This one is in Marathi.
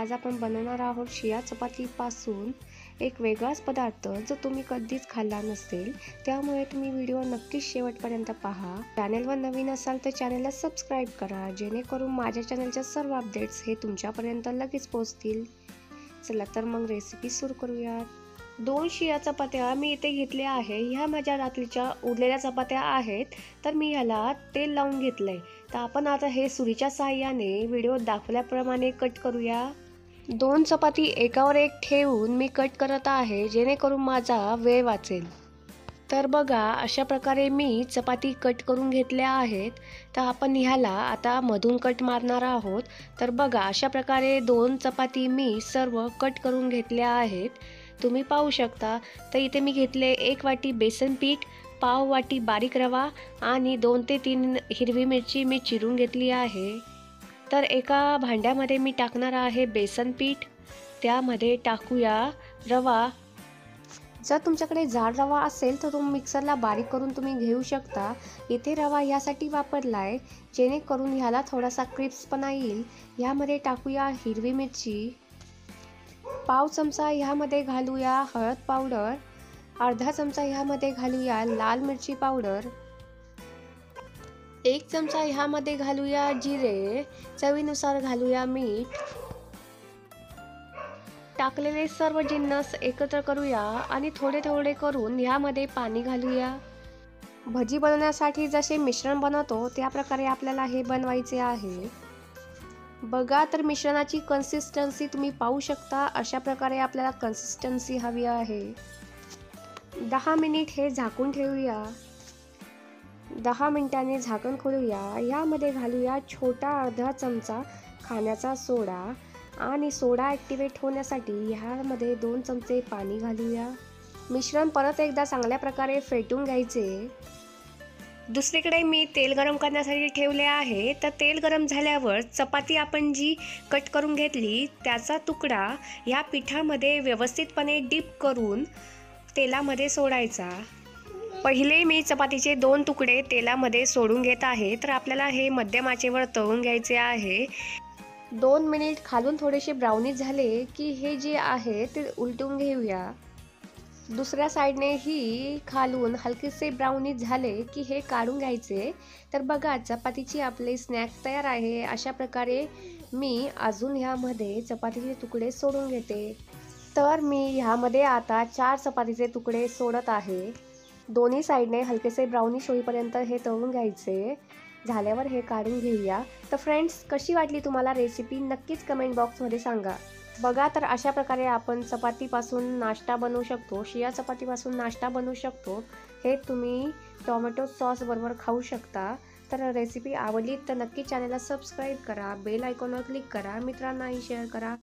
आज आपण बनवणार आहोत शिळ्या चपातीपासून एक वेगळाच पदार्थ जो तुम्ही कधीच खाल्ला नसेल। त्यामुळे तुम्ही व्हिडिओ नक्कीच शेवटपर्यंत पहा। चॅनलवर नवीन असाल तर चॅनलला सबस्क्राईब करा, जेणेकरून माझ्या चॅनलच्या सर्व अपडेट्स हे तुमच्यापर्यंत लगेच पोहोचतील। चला तर मग रेसिपी सुरू करूयात। 2 शिळ्या चपात्या मी इथे घेतल्या आहे। ह्या माझ्या रात्रीच्या उरलेल्या चपात्या आहेत, तर मी ह्याला तेल लावून घेतलंय। तर आपण आता हे सुरीच्या साहाय्याने व्हिडिओ दाखवल्याप्रमाणे कट करूया। 2 चपाती एकावर एक ठेवून मी कट करत आहे, जेणेकरून माझा वेळ वाचेल। तर बघा, अशा प्रकारे मी चपाती कट करून घेतल्या आहेत। तर आपण ह्याला आता मधून कट मारणार आहोत। तर बघा, अशा प्रकारे 2 चपाती मी सर्व कट करून घेतल्या आहेत। तुम्ही पाहू शकता। तर इथे मी घेतले 1 वाटी बेसन पीठ, पाव वाटी बारीक रवा आणि 2 ते 3 हिरवी मिरची मी चिरून घेतली आहे। तर एका भांड्यामध्ये मी टाकणार आहे बेसन पीठ, त्यामध्ये टाकूया रवा। जर तुमच्याकडे जाड रवा असेल तर तुम्ही मिक्सरला बारीक करून तुम्ही घेऊ शकता। इथे रवा यासाठी वापरलाय जेणेकरून ह्याला थोडासा क्रिस्पपणा येईल। यामध्ये टाकूया हिरवी मिरची, पाव चमचा ह्यामध्ये घालूया हळद पावडर, अर्धा चमचा ह्यामध्ये घालूया लाल मिरची पावडर, 1 चमचा ह्यामध्ये घालूया जिरे, चवीनुसार घालूया मीठ। टाकलेले सर्व जिन्नस एकत्र करूया आणि थोडे थोडे करून ह्यामध्ये पाणी घालूया। भजी बनवण्यासाठी जसे मिश्रण बनवतो त्या प्रकारे आपल्याला हे बनवायचे आहे। बघा, तर मिश्रणाची कन्सिस्टन्सी तुम्ही पाहू शकता। अशा प्रकारे आपल्याला कन्सिस्टन्सी हवी आहे। 10 मिनिट हे झाकून ठेवूया। 10 मिनिटांनी झाकण खोलूया। यामध्ये घालूया छोटा अर्धा चमचा खाण्याचा सोडा आणि सोडा ॲक्टिवेट होण्यासाठी ह्यामध्ये 2 चमचे पाणी घालूया। मिश्रण परत एकदा चांगल्या प्रकारे फेटून घ्यायचे। दुसरीकडे मी तेल गरम करण्यासाठी ठेवले आहे। तर तेल गरम झाल्यावर चपाती आपण जी कट करून घेतली त्याचा तुकडा या पिठामध्ये व्यवस्थितपणे डीप करून तेलामध्ये सोडायचा। पहिले मी चपातीचे 2 तुकडे तेलामध्ये सोडून घेत आहे। तर आपल्याला हे मध्यम आचेवर तळून घ्यायचे आहे। 2 मिनिट खालून थोडेसे ब्राउनिश झाले की हे जे आहे ते उलटून घेऊया। दुसऱ्या साईडने ही खालून हलकेसे ब्राउनिश झाले की हे काढून घ्यायचे। तर बघा, चपातीची आपले स्नॅक तयार आहे। अशा प्रकारे मी अजून ह्यामध्ये चपातीचे तुकडे सोडून घेते। तर मी ह्यामध्ये आता 4 चपातीचे तुकडे सोडत आहे। दोन्ही साईडने हलकेसे ब्राउनिश होईपर्यंत हे तळून घ्यायचे। झाल्यावर हे काढून घेऊया। तर फ्रेंड्स, कशी वाटली तुम्हाला रेसिपी नक्कीच कमेंट बॉक्समध्ये सांगा। बघा, तर अशा प्रकारे आपण चपातीपासून नाश्ता बनवू शकतो। शिळ्या चपातीपासून नाश्ता बनवू शकतो। हे तुम्ही टोमॅटो सॉस बरोबर खाऊ शकता। तर रेसिपी आवडली तर नक्की चॅनलला सबस्क्राईब करा, बेल आयकॉनवर क्लिक करा, मित्रांनाही शेअर करा।